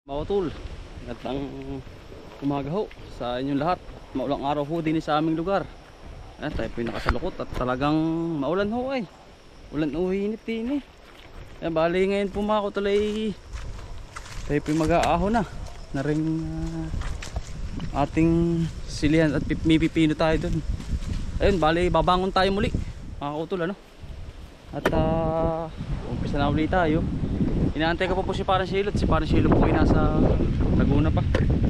Mga tol, gandang umaga ho sa inyong lahat. Maulang araw ho din sa aming lugar. Tayo po yung nakasalukot at talagang maulan ho ay. Ulan o init din eh. Bali ngayon po mga tol ay tayo po yung mag-aahon na rin ating silihan at may pipino tayo dun. Ayun, bali babangon tayo muli mga tol ano. At umpisa na ulit tayo. Inaantay ko pa po si Parang Silot. Si Parang Silot po ay nasa Laguna pa.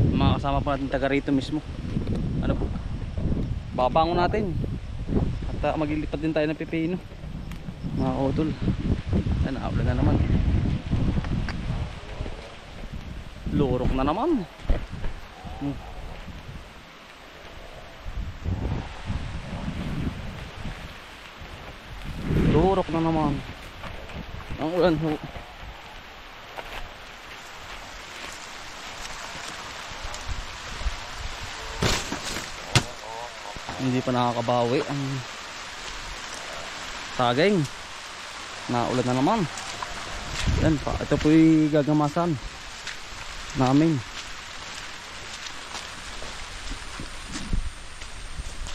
Mga kasama pa natin taga rito mismo. Ano po, babangon natin at maglilipat din tayo ng pipino mga utol. Naulan na naman, lurok na naman. Lurok na naman ang ulan ho. Hindi pa nakakabawi ang saging. Naulan na naman. Yan pa, ito po'y gagamasan namin.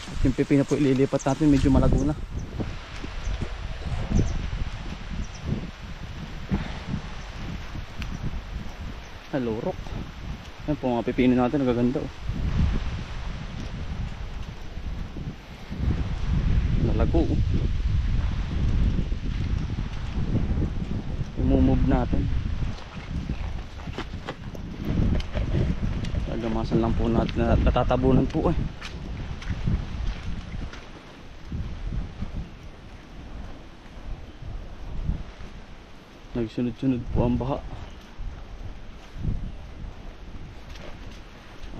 At yung pipino po ililipat natin, medyo malago na. Lurok. Yan po mga pipino natin, nagaganda oh. Nalago oh. Imumove natin. Gagamasan lang po natin, natatabunan po eh. Nagsunod-sunod po ang baha.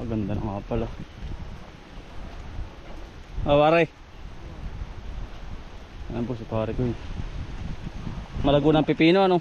Ganda na nga pala. Pare. Ayan po si pare ko. Malago ng pipino ano.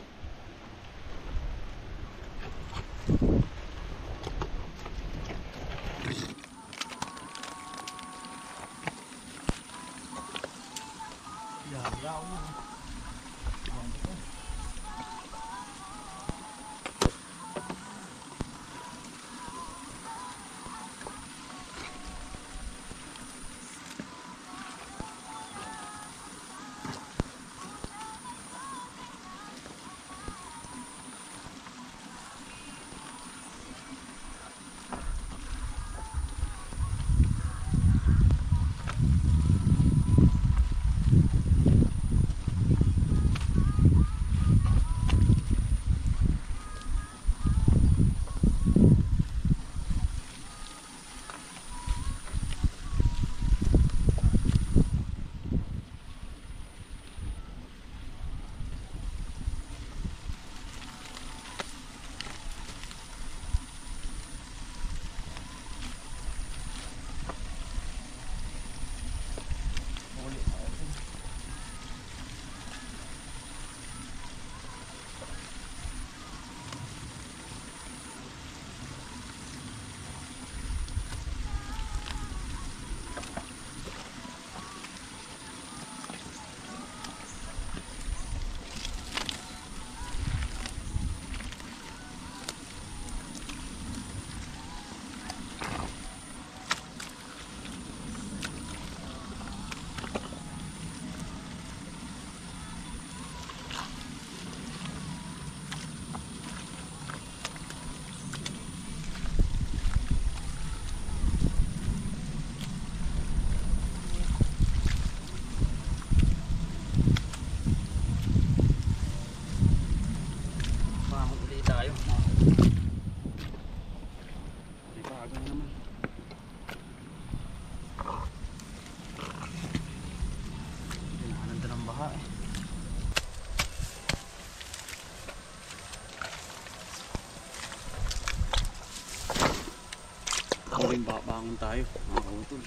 Bangon tayo mga utol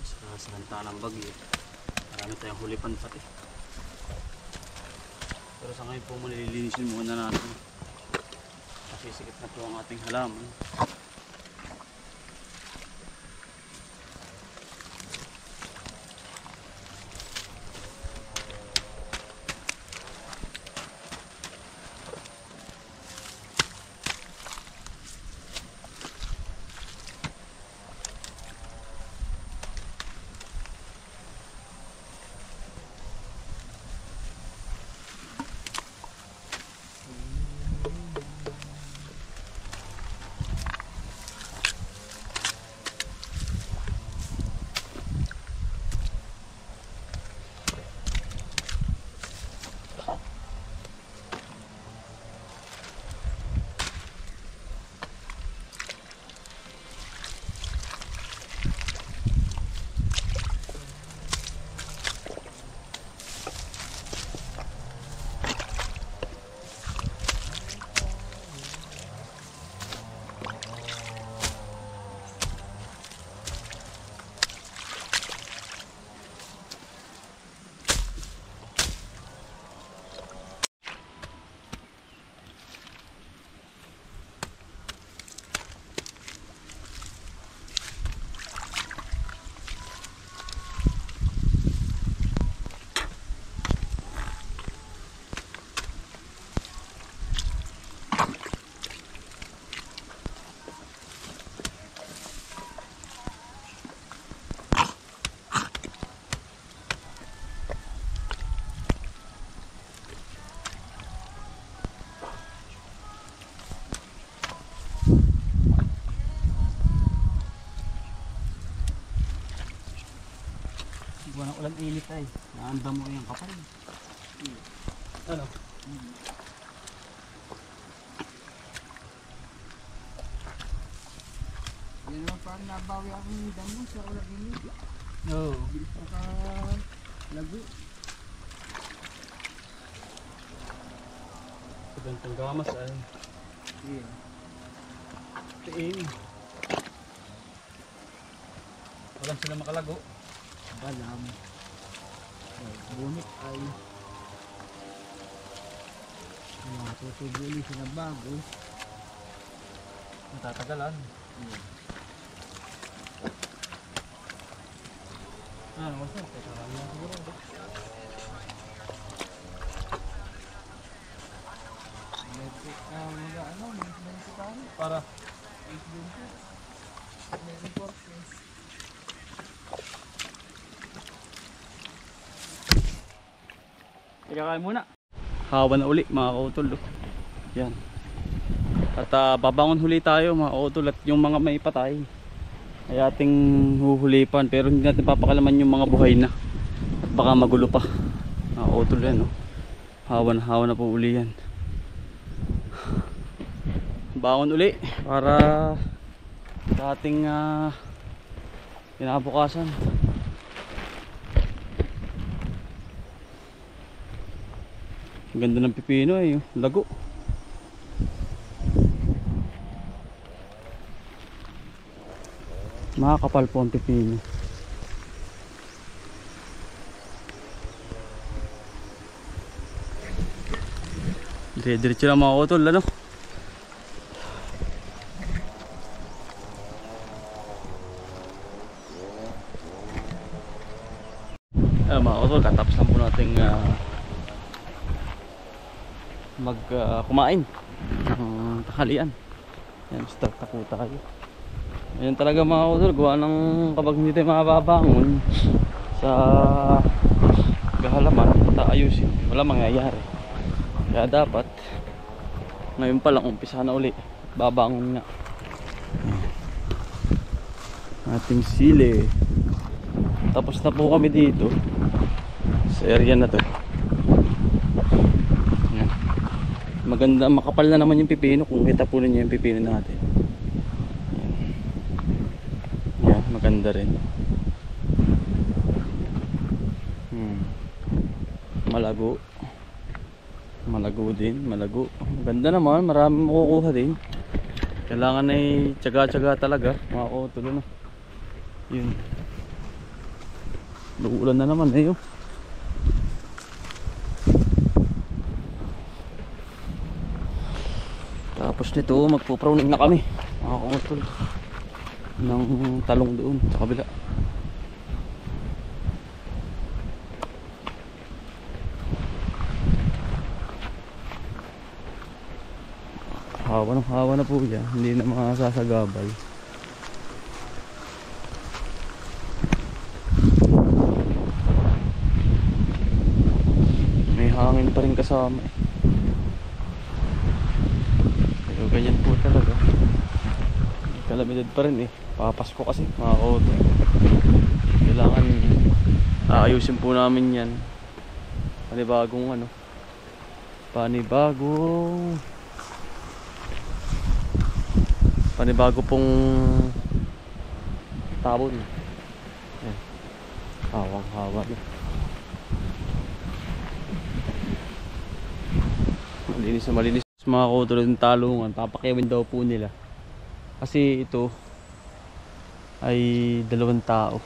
sa samantalang bagyo. Marami tayong hulipan pati, pero sa ngayon po nililinisin muna natin kasi sikip na po ang ating halaman. init ay. Naandam mo yung kapal. Ano? Yan naman parang nabawi ako ng damo sa ulang init. Oo. Bilis naka lago. Gantong gamas ay. Yeah. Tiin. Walang sila makalago. Balam. Bunit ay tutuguli sila bago. Matatagalan. Wala sa kailangan lang siguro. Mga ano, maintenance tayo. Para ikakain muna. Hawa na uli mga kautol. Yan. At babangon huli tayo mga kautol at yung mga may patay ay ating huhulipan pero hindi natin papakalaman yung mga buhay na at baka magulo pa mga kautol yan. No? Hawa na po uli yan. Bangon uli para sa ating kinabukasan. Ang ganda ng pipino eh, lago. Makakapal po ang pipino. Dire-diretso lang mga utol, ano? Mga utol, katapos lang po nating kumain ng tanghalian. Yan, start na po tayo. Ayan talaga mga utol, gawa ng kapag hindi tayo mababangon sa gahalaman at ayusin, wala mangyayari. Kaya dapat ngayon pa lang umpisa na uli, babangon nga. Ating sili. Tapos na po kami dito sa area na to. Yan. Maganda, makapal na naman yung pipino. Kung kita po ninyo yung pipino natin. Yan, maganda rin. Malago. Malago din, malago. Maganda naman, marami makukuha din. Kailangan ay tiyaga-tiyaga talaga. Mga utol na. Yun. Uulan na naman eh. Tapos nito magpo-pruning na kami mga kautol ng talong doon sa kabila. Hawa na po yan, hindi na makasasagabal. Hangin pa rin kasama eh. Pero ganyan po talaga. Kalamidad pa rin eh. Papasko kasi mga auto. Kailangan ayusin po namin yan. Panibagong panibago pong tabon. Hawang-hawa na. Malinis na malinis mga kautol ng talungan. Papakyawin daw po nila kasi ito ay 2 tao.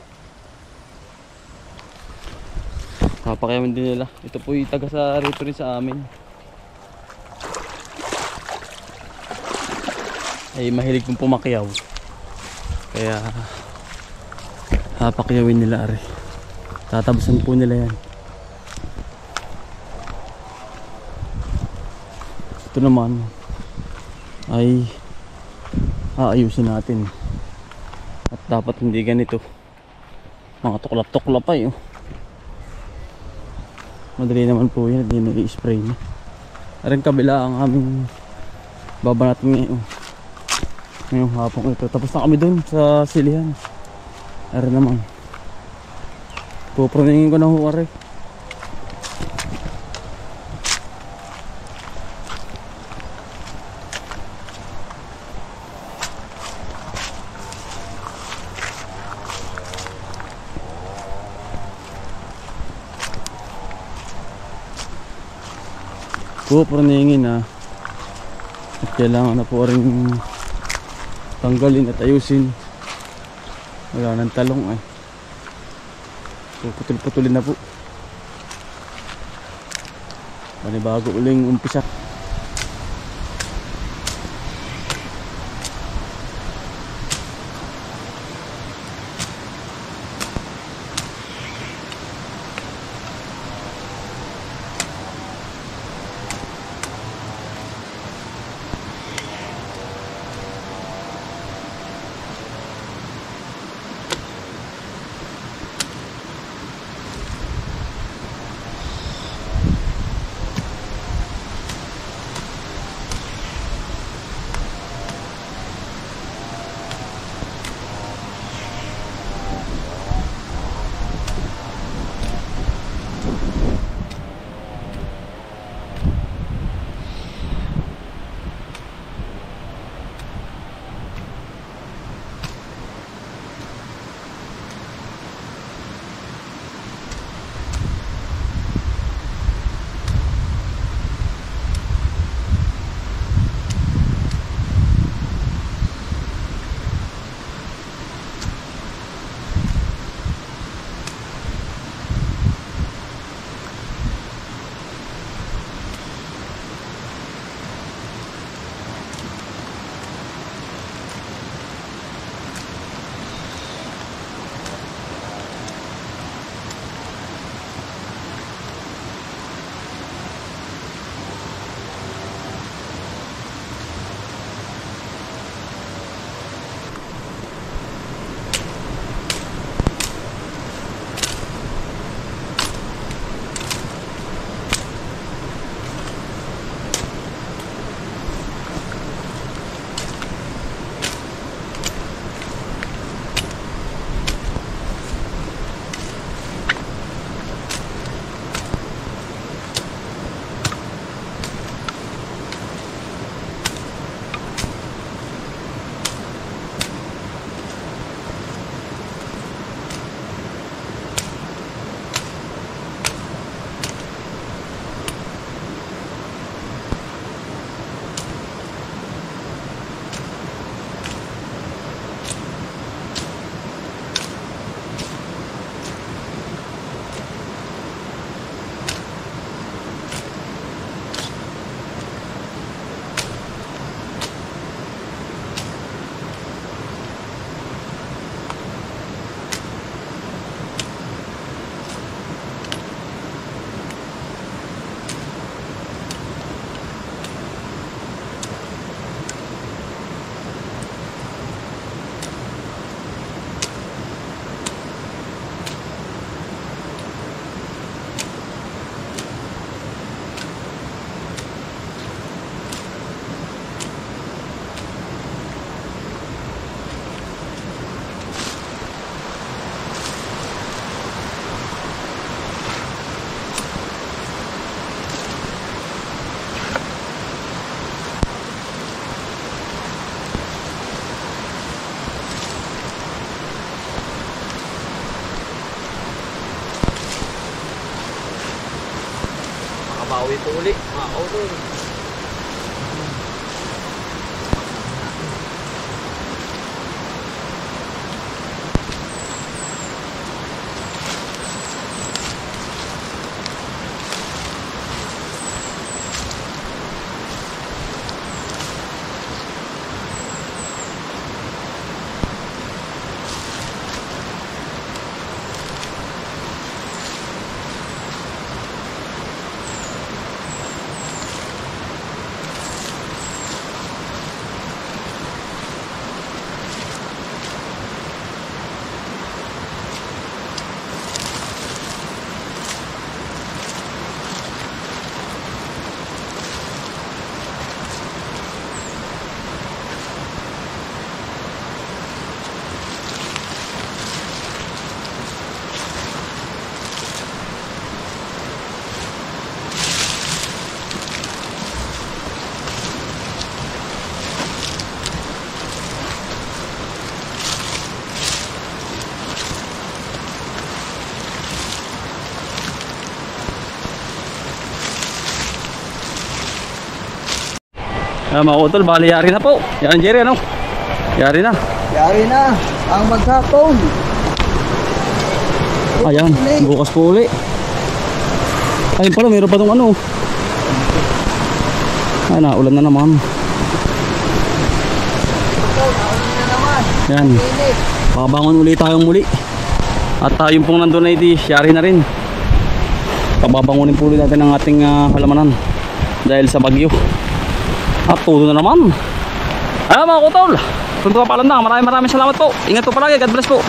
Papakyawin din nila. Ito po yung taga sa rito rin sa amin ay mahilig pong pumakyaw, kaya papakyawin nila ari. Tatabasan po nila yan. Ito naman ay aayusin natin at dapat hindi ganito mga tuklap-tuklap pa yun. Madali naman po yan, hindi nag-i-spray na. Aring kabila ang aming baba natin ngayong hapong ito. Tapos na kami dun sa silihan. Aring naman ito Puproningin ko na ho, are. Puproningin na. At kailangan na po rin tanggalin at ayusin. Wala nang talong eh. Puputol-putulin na po. Panibago uling umpisa. Bawi po uli, mga kautol. Mga utol, bali yari na po. Yan Jerry, ano? Yari na. Yari na ang maghapon. Ayan, bukas po uli. Ayun pala, mayroon pa tong ano. Ay, naulan na naman. Yan. Pabangon uli tayong muli. At yung pong nandun na iti, yari na rin. Pababangunin po ulit natin ang ating halamanan. Dahil sa bagyo. At todo na naman. Ayan mga kutol. Punto ka pala na. Maraming salamat po. Ingat po palagi. God bless po.